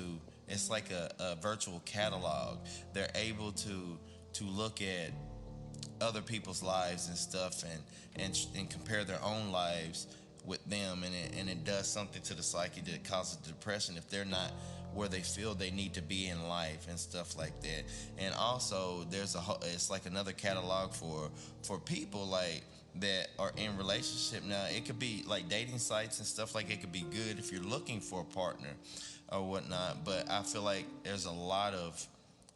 it's like a virtual catalog. They're able to look at other people's lives and stuff, and compare their own lives with them, and it does something to the psyche that causes depression if they're not where they feel they need to be in life and stuff like that. And also, it's like another catalog for people like that are in relationship. Now, it could be like dating sites and stuff, like it could be good if you're looking for a partner or whatnot, but I feel like there's a lot of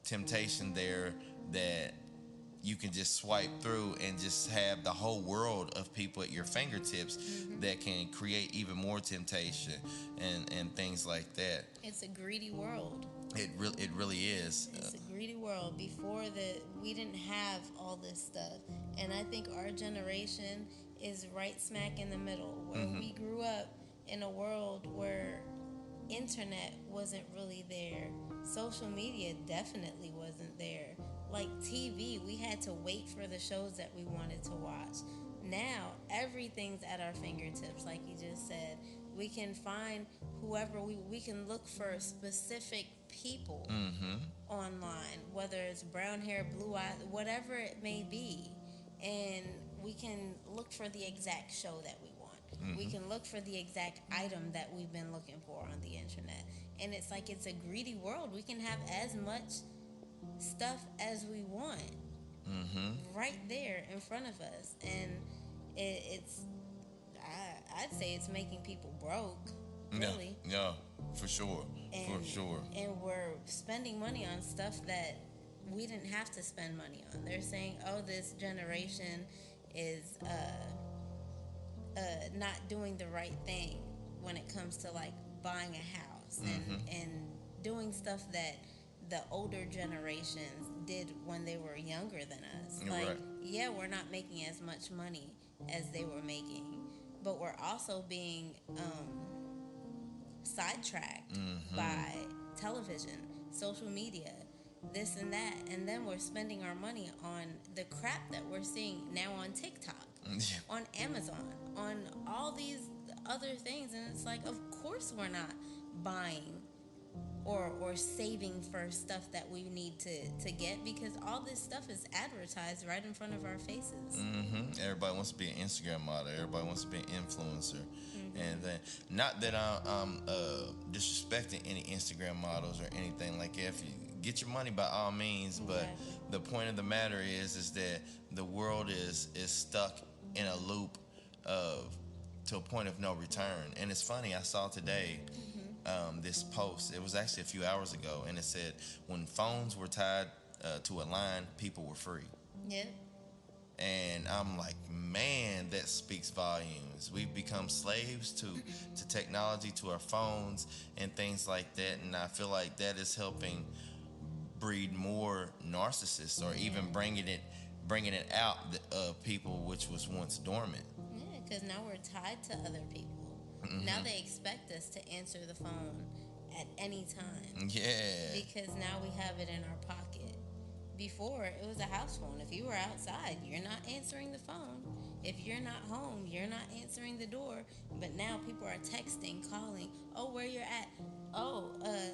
temptation there that you can just swipe through and just have the whole world of people at your fingertips that can create even more temptation and things like that. It's a greedy world. It really is. It's a greedy world. Before that, we didn't have all this stuff, and I think our generation is right smack in the middle, where we grew up in a world where internet wasn't really there. Social media definitely wasn't there. Like TV, we had to wait for the shows that we wanted to watch. Now, everything's at our fingertips, like you just said. We can find whoever we can look for specific people online, whether it's brown hair, blue eyes, whatever it may be. And we can look for the exact show that we want. We can look for the exact item that we've been looking for on the internet. And it's like it's a greedy world. We can have as much stuff as we want right there in front of us. And I'd say it's making people broke, really. Yeah, for sure. For sure. And we're spending money on stuff that we didn't have to spend money on. They're saying, oh, this generation is not doing the right thing when it comes to like buying a house and doing stuff that the older generations did when they were younger than us. You're like, right. yeah, we're not making as much money as they were making, but we're also being sidetracked by television, social media, this and that, and then we're spending our money on the crap that we're seeing now on TikTok, on Amazon, on all these other things, and it's like, of course we're not buying or saving for stuff that we need to get, because all this stuff is advertised right in front of our faces. Everybody wants to be an Instagram model. Everybody wants to be an influencer. And then, not that I'm disrespecting any Instagram models or anything like that. If you get your money by all means, but the point of the matter is that the world is stuck in a loop of to a point of no return. And it's funny, I saw today this post. It was actually a few hours ago, and it said when phones were tied to a line, people were free. Yeah. And I'm like, man, that speaks volumes. We've become slaves to technology, to our phones and things like that. And I feel like that is helping breed more narcissists, or even bringing it out of people which was once dormant. Yeah, because now we're tied to other people. Now they expect us to answer the phone at any time. Yeah. Because now we have it in our pocket. Before, it was a house phone. If you were outside, you're not answering the phone. If you're not home, you're not answering the door. But now people are texting, calling. Oh, where you're at? Oh,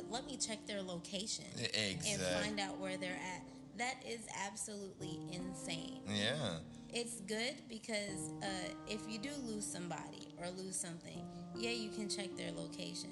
let me check their location. Exactly. And find out where they're at. That is absolutely insane. Yeah. It's good because if you do lose somebody or lose something, yeah, you can check their location,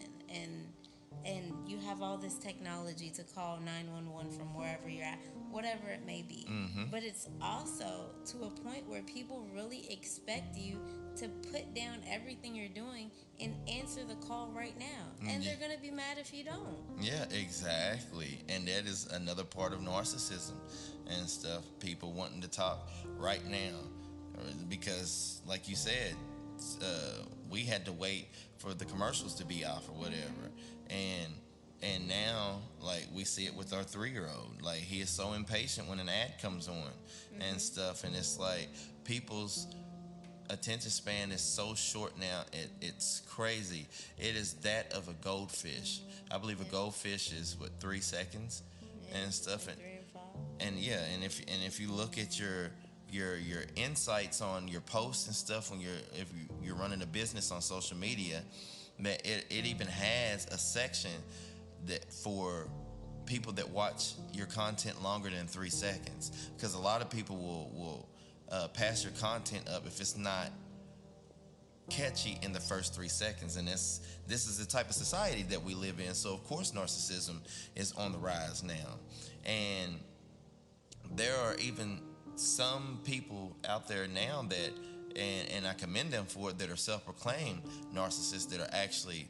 and you have all this technology to call 911 from wherever you're at, whatever it may be. But it's also to a point where people really expect you to put down everything you're doing and answer the call right now. And they're going to be mad if you don't. Yeah, exactly. And that is another part of narcissism and stuff. People wanting to talk right now. Because, like you said, we had to wait for the commercials to be off or whatever. And now, like, we see it with our 3-year-old. Like, he is so impatient when an ad comes on and stuff. And it's like people's attention span is so short now. It's crazy. It is that of a goldfish. I believe a goldfish is 3 seconds and stuff. 3 and 5. And yeah, and if you look at your insights on your posts and stuff if you're running a business on social media, that it even has a section that for people that watch your content longer than 3 seconds, because a lot of people will pass your content up if it's not catchy in the first 3 seconds. And this is the type of society that we live in. So of course narcissism is on the rise now, and there are even some people out there now that, and I commend them for it, that are self-proclaimed narcissists that are actually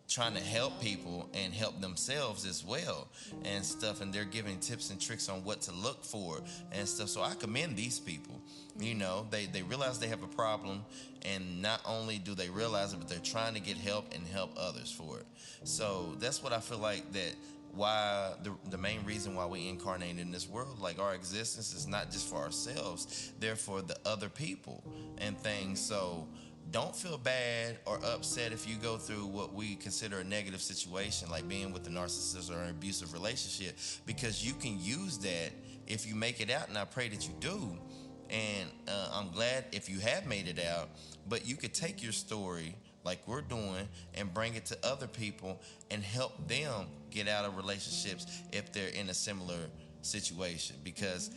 trying to help people and help themselves as well and stuff, and they're giving tips and tricks on what to look for and stuff. So I commend these people. You know, they realize they have a problem, and not only do they realize it, but they're trying to get help and help others for it. So that's what I feel like, that why the main reason why we incarnate in this world, like our existence is not just for ourselves, they're for the other people and things. So don't feel bad or upset if you go through what we consider a negative situation, like being with a narcissist or an abusive relationship, because you can use that if you make it out, and I pray that you do. And I'm glad if you have made it out, but you could take your story like we're doing and bring it to other people and help them get out of relationships if they're in a similar situation, because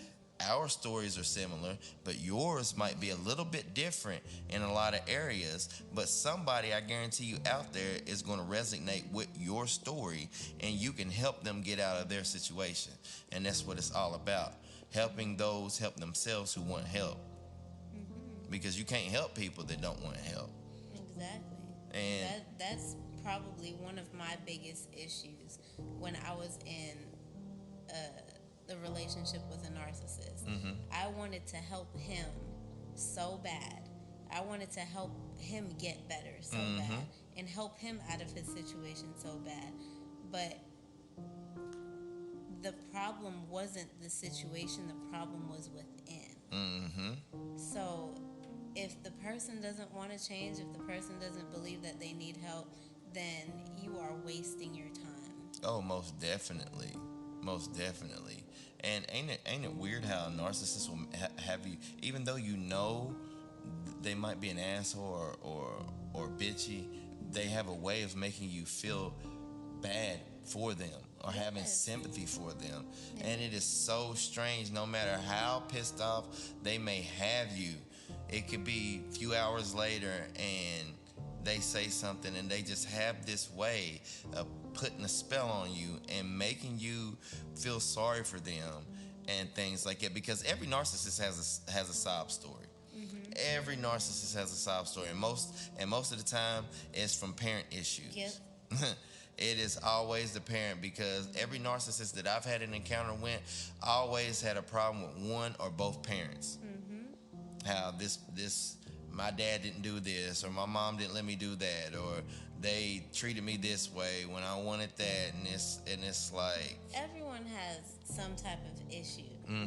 our stories are similar, but yours might be a little bit different in a lot of areas. But somebody, I guarantee you, out there is going to resonate with your story, and you can help them get out of their situation. And that's what it's all about, helping those help themselves who want help, because you can't help people that don't want help. Exactly. And That's probably one of my biggest issues when I was in the relationship with a narcissist. I wanted to help him so bad. I wanted to help him get better so bad, and help him out of his situation so bad. But the problem wasn't the situation, the problem was within. So if the person doesn't want to change, if the person doesn't believe that they need help, then you are wasting your time. oh, most definitely, most definitely. And ain't it weird how narcissists will have you, even though you know they might be an asshole or bitchy, they have a way of making you feel bad for them or having sympathy for them. And it is so strange. No matter how pissed off they may have you, it could be a few hours later and they say something, and they just have this way of putting a spell on you and making you feel sorry for them and things like that. Because every narcissist has a sob story. Every narcissist has a sob story, and most of the time it's from parent issues. Yep. It is always the parent, because every narcissist that I've had an encounter with always had a problem with one or both parents. How this my dad didn't do this, or my mom didn't let me do that, or they treated me this way when I wanted that, and it's like Everyone has some type of issue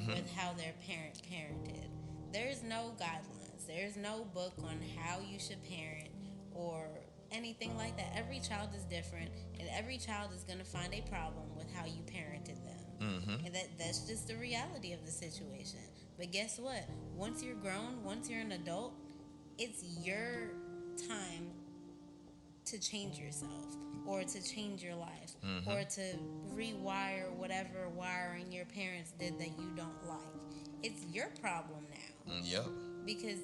with how their parent parented. There's no guidelines. There's no book on how you should parent or anything like that. Every child is different, and every child is going to find a problem with how you parented them. And that's just the reality of the situation. But guess what? Once you're grown, once you're an adult, it's your time to change yourself, or to change your life, or to rewire whatever wiring your parents did that you don't like. It's your problem now. Yep. Because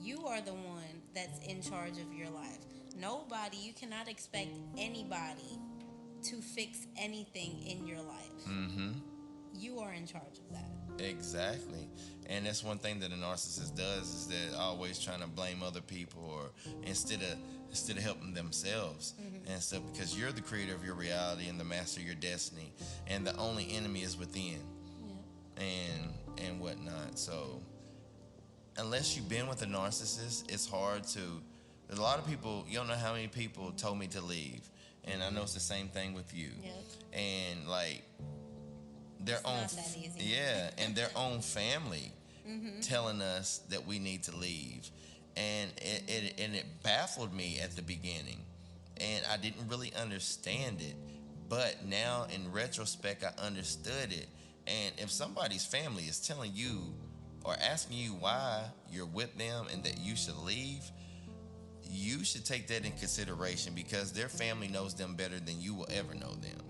you are the one that's in charge of your life. Nobody, you cannot expect anybody to fix anything in your life. You are in charge of that. Exactly. And that's one thing that a narcissist does, is that always trying to blame other people, or instead of helping themselves and stuff, because you're the creator of your reality and the master of your destiny, and the only enemy is within. And whatnot. So unless you've been with a narcissist, it's hard to. There's a lot of people, you don't know how many people told me to leave, and I know it's the same thing with you. And like their It's own, not that easy. and their own family telling us that we need to leave, and it baffled me at the beginning, and I didn't really understand it, but now in retrospect I understood it. And if somebody's family is telling you or asking you why you're with them and that you should leave, you should take that in consideration, because their family knows them better than you will ever know them.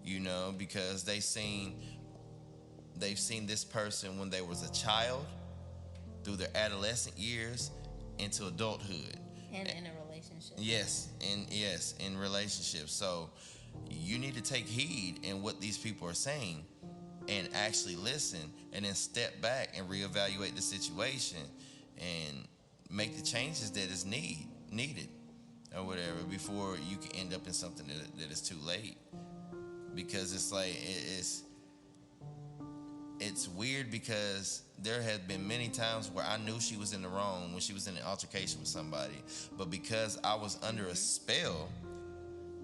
You know, because they've seen this person when they was a child, through their adolescent years, into adulthood, And in a relationship. yes, in relationships. So you need to take heed in what these people are saying, and actually listen, and then step back and reevaluate the situation and make the changes that is needed. or whatever before you can end up in something that is too late. Because it's like it's weird because there had been many times where I knew she was in the wrong when she was in an altercation with somebody, but because I was under a spell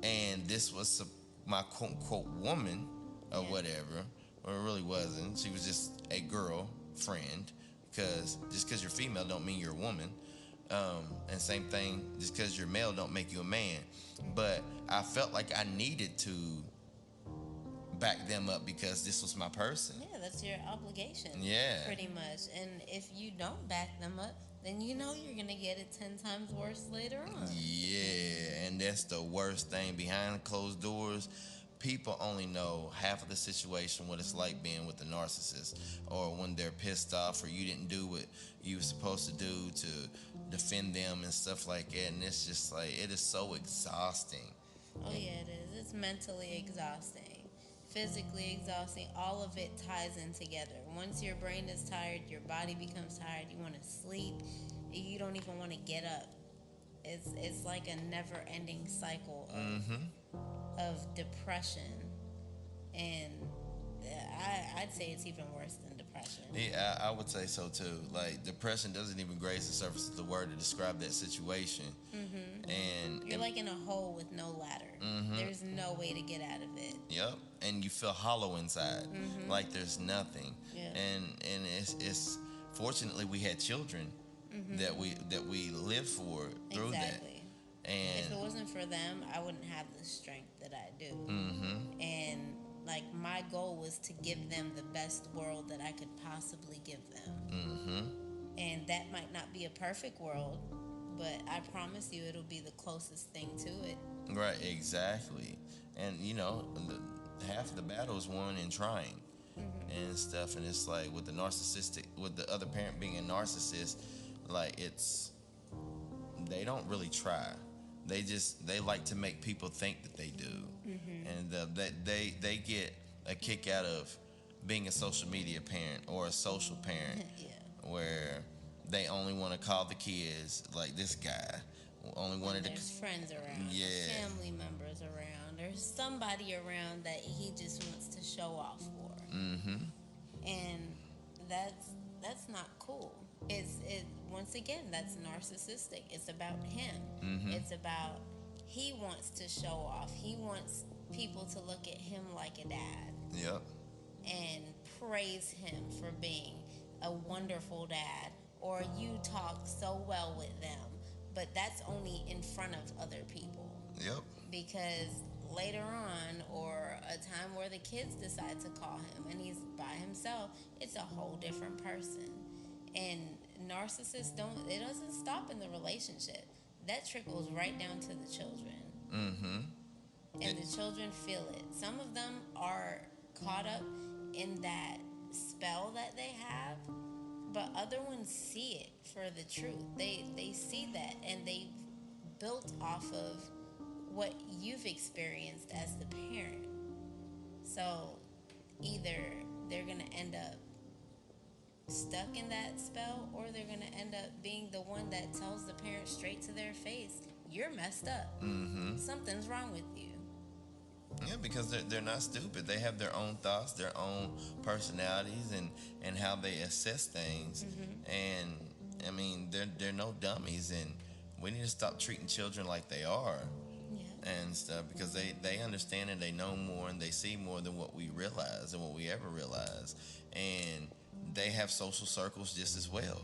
and this was my quote unquote woman or whatever, or it really wasn't. She was just a girl friend. Because just because you're female don't mean you're a woman. And same thing, just because you're male don't make you a man. But I felt like I needed to back them up because this was my person. Yeah, that's your obligation. Yeah. Pretty much. And if you don't back them up, then you know you're going to get it 10 times worse later on. Yeah, and that's the worst thing. Behind closed doors, people only know half of the situation, what it's like being with the narcissist, or when they're pissed off or you didn't do what you were supposed to do to defend them and stuff like that. And it's just like, it is so exhausting. Oh, yeah, it is. It's mentally exhausting, physically exhausting. All of it ties in together. Once your brain is tired, your body becomes tired. You want to sleep. You don't even want to get up. It's like a never-ending cycle of depression. And I'd say it's even worse than depression. Yeah, I would say so too. Like, depression doesn't even graze the surface of the word to describe that situation. And you're like in a hole with no ladder. There's no way to get out of it. Yep, and you feel hollow inside, like there's nothing. Yeah. And it's fortunately we had children that we lived for through Exactly. that. And if it wasn't for them, I wouldn't have the strength that I do. And like, my goal was to give them the best world that I could possibly give them. And that might not be a perfect world, but I promise you it'll be the closest thing to it. Right, exactly. And you know, half of the battle is won in trying and stuff. And it's like with the narcissistic, with the other parent being a narcissist, like they don't really try. They like to make people think that they do. And that they get a kick out of being a social media parent or a social parent. Where they only want to call the kids, like this guy only wanted There's friends around, family members around, or somebody around that he just wants to show off for. And that's not cool. Once again, that's narcissistic. It's about him. It's about, he wants to show off. He wants people to look at him like a dad. Yep. And praise him for being a wonderful dad, or you talk so well with them. But that's only in front of other people. Yep. Because later on, or a time where the kids decide to call him and he's by himself, it's a whole different person. And narcissists it doesn't stop in the relationship. That trickles right down to the children. And the children feel it. Some of them are caught up in that spell that they have, but other ones see it for the truth. They see that, and they built off of what you've experienced as the parent. So either they're going to end up stuck in that spell, or they're going to end up being the one that tells the parent straight to their face, you're messed up. Something's wrong with you. Yeah, because they're not stupid. They have their own thoughts, their own personalities, and how they assess things. And I mean, they're no dummies, and we need to stop treating children like they are. And stuff, because they understand and they know more and they see more than what we realize and what we ever realize. And they have social circles just as well.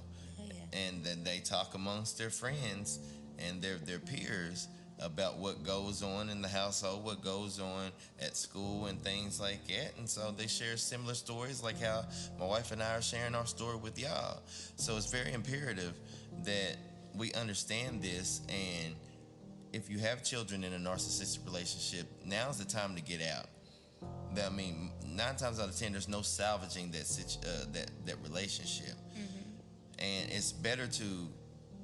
And then they talk amongst their friends and their peers about what goes on in the household, what goes on at school and things like that. And so they share similar stories, like how my wife and I are sharing our story with y'all. So it's very imperative that we understand this. And if you have children in a narcissistic relationship, now's the time to get out. I mean, 9 times out of 10, there's no salvaging that relationship. And it's better to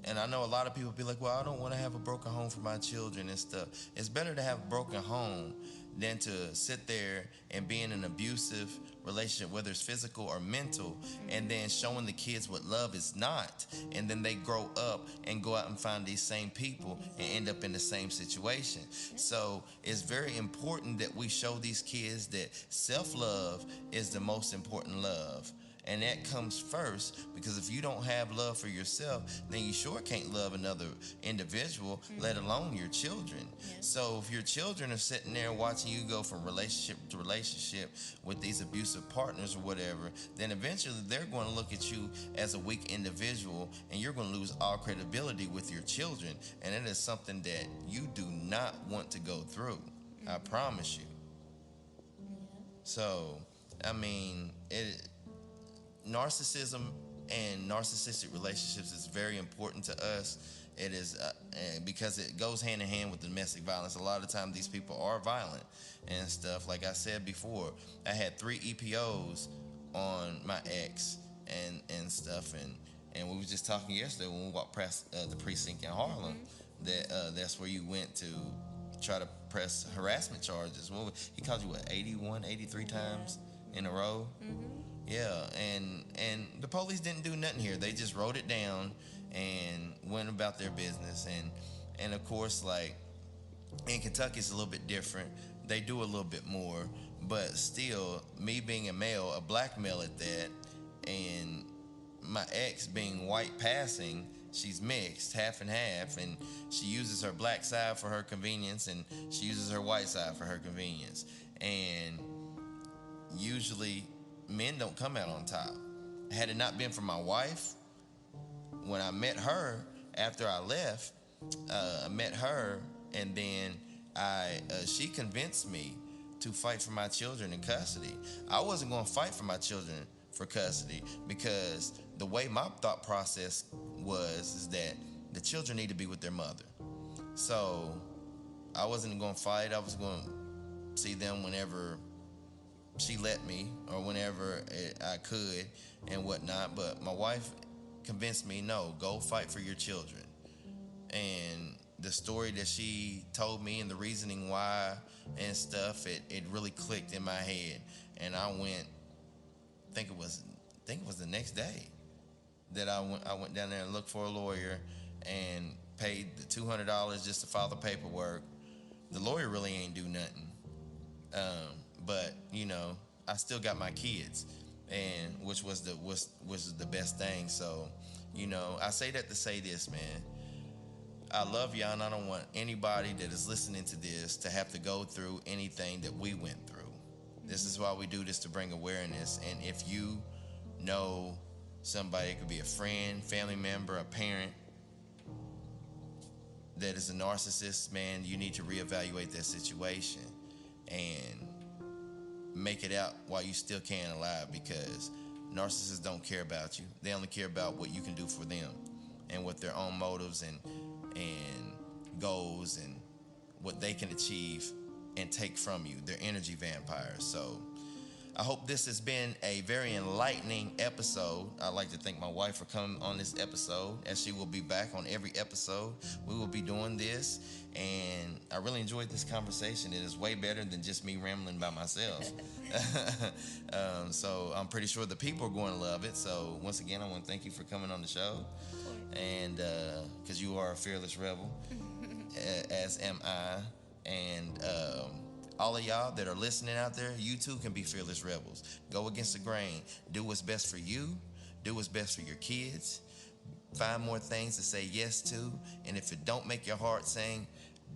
And I know a lot of people be like, well, I don't want to have a broken home for my children and stuff. It's better to have a broken home than to sit there and be in an abusive relationship, whether it's physical or mental, and then showing the kids what love is not. And then they grow up and go out and find these same people and end up in the same situation. So it's very important that we show these kids that self-love is the most important love. And that comes first, because if you don't have love for yourself, then you sure can't love another individual, let alone your children. So if your children are sitting there watching you go from relationship to relationship with these abusive partners or whatever, then eventually they're going to look at you as a weak individual, and you're going to lose all credibility with your children. And it is something that you do not want to go through. I promise you. So, I mean, narcissism and narcissistic relationships is very important to us. It is because it goes hand in hand with domestic violence. A lot of times these people are violent and stuff. Like I said before, I had 3 EPOs on my ex and stuff, and we were just talking yesterday when we walked past the precinct in Harlem, that's where you went to try to press harassment charges. He called you 81, 83 times in a row? Yeah, and the police didn't do nothing here. They just wrote it down and went about their business. And of course, like, in Kentucky, it's a little bit different. They do a little bit more, but still, me being a male, a black male at that, and my ex being white passing, she's mixed, half and half, and she uses her black side for her convenience, and she uses her white side for her convenience. And usually, men don't come out on top. Had it not been for my wife, when I met her after I left, I met her, and then she convinced me to fight for my children in custody. I wasn't going to fight for my children for custody, because the way my thought process is that the children need to be with their mother. So I wasn't going to fight. I was going to see them whenever she let me, or whenever I could and whatnot. But my wife convinced me, no, go fight for your children. And the story that she told me and the reasoning why and stuff, it really clicked in my head. And I went, I think it was the next day that I went down there and looked for a lawyer and paid the $200 just to file the paperwork. The lawyer really ain't do nothing. But I still got my kids, and which was the best thing. So, I say that to say this, man. I love y'all, and I don't want anybody that is listening to this to have to go through anything that we went through. This is why we do this, to bring awareness. And if you know somebody, it could be a friend, family member, a parent, that is a narcissist, man, you need to reevaluate that situation and make it out while you still can alive, because narcissists don't care about you. They only care about what you can do for them and what their own motives and goals and what they can achieve and take from you. They're energy vampires. So I hope this has been a very enlightening episode. I'd like to thank my wife for coming on this episode, as she will be back on every episode. We will be doing this, and I really enjoyed this conversation. It is way better than just me rambling by myself. So I'm pretty sure the people are going to love it. So once again, I want to thank you for coming on the show, and because you are a fearless rebel, as am I, and all of y'all that are listening out there, you too can be fearless rebels. Go against the grain. Do what's best for you. Do what's best for your kids. Find more things to say yes to. And if it don't make your heart sing,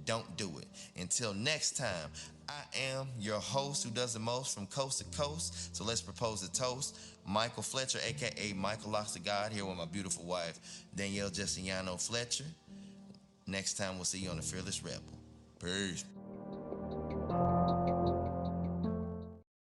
don't do it. Until next time, I am your host who does the most from coast to coast. So let's propose a toast. Michael Fletcher, a.k.a. Michael Locks of God, here with my beautiful wife, Danielle Justiniano-Fletcher. Next time, we'll see you on The Fearless Rebel. Peace.